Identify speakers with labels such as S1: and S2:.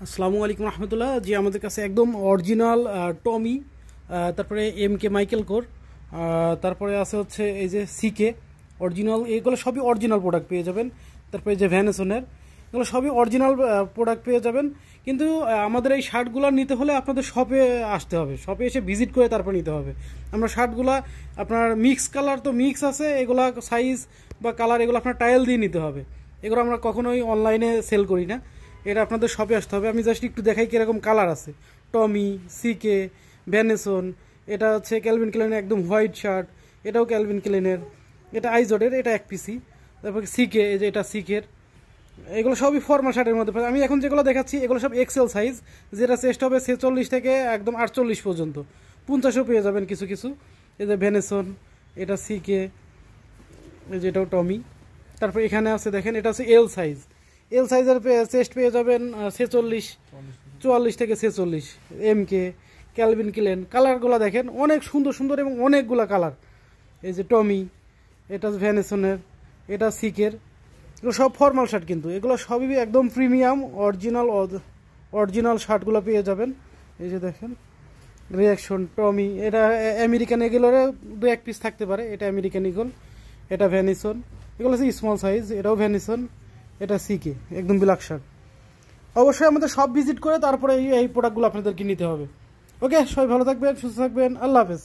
S1: আসসালামু আলাইকুম রহমতুল্লাহ। জি, আমাদের কাছে একদম অরিজিনাল টমি, তারপরে MK মাইকেল কোর, তারপরে আছে হচ্ছে এই যে CK অরিজিনাল, এগুলো সবই অরিজিনাল প্রোডাক্ট পেয়ে যাবেন। তারপরে এই যে ভ্যানেসনের, এগুলো সবই অরিজিনাল প্রোডাক্ট পেয়ে যাবেন। কিন্তু আমাদের এই শার্টগুলো নিতে হলে আপনাদের শপে আসতে হবে, শপে এসে ভিজিট করে তারপর নিতে হবে। আমরা শার্টগুলা আপনার মিক্স কালার তো মিক্স আছে, এগুলা সাইজ বা কালার এগুলো আপনার টাইল দিয়ে নিতে হবে। এগুলো আমরা কখনোই অনলাইনে সেল করি না, এটা আপনাদের শপে আসতে হবে। আমি জাস্ট একটু দেখাই কীরকম কালার আছে। টমি, CK, ভ্যানেসন, এটা হচ্ছে ক্যালভিন ক্লেনের একদম হোয়াইট শার্ট, এটাও ক্যালভিন ক্লেনের, এটা আইজোডের, এটা 1 পিস। তারপর CK, এই যে এটা CK-র, এগুলো সবই ফর্মাল শার্টের মধ্যে। আমি এখন যেগুলো দেখাচ্ছি এগুলো সব এক্সেল সাইজ, যেটা চেস্ট হবে 46 থেকে একদম 48 পর্যন্ত, 50ও পেয়ে যাবেন কিছু কিছু। এই যে ভ্যানেসন, এটা CK, এই যে এটাও টমি। তারপর এখানে আছে দেখেন, এটা হচ্ছে এল সাইজ, এল সাইজের চেস্ট পেয়ে যাবেন 46, 44 থেকে 46। MK, ক্যালভিন ক্লেন, কালারগুলো দেখেন অনেক সুন্দর সুন্দর এবং অনেকগুলো কালার। এই যে টমি, এটা ভ্যানেসনের, এটা CK-র, এগুলো সব ফর্মাল শার্ট, কিন্তু এগুলো সবই একদম প্রিমিয়াম অরিজিনাল শার্টগুলো পেয়ে যাবেন। এই যে দেখেন রিয়াকশন, টমি, এটা আমেরিকান এগুলোর 2-1 পিস থাকতে পারে, এটা আমেরিকান ইগল, এটা ভ্যানিসন, এগুলো হচ্ছে স্মল সাইজ, এটাও ভ্যানিসন, এটা CK, একদম ব্ল্যাক শার্ট। অবশ্যই আমাদের সব ভিজিট করে তারপরে এই প্রোডাক্টগুলো আপনাদেরকে নিতে হবে। ওকে, সবাই ভালো থাকবেন, সুস্থ থাকবেন, আল্লাহ হাফেজ।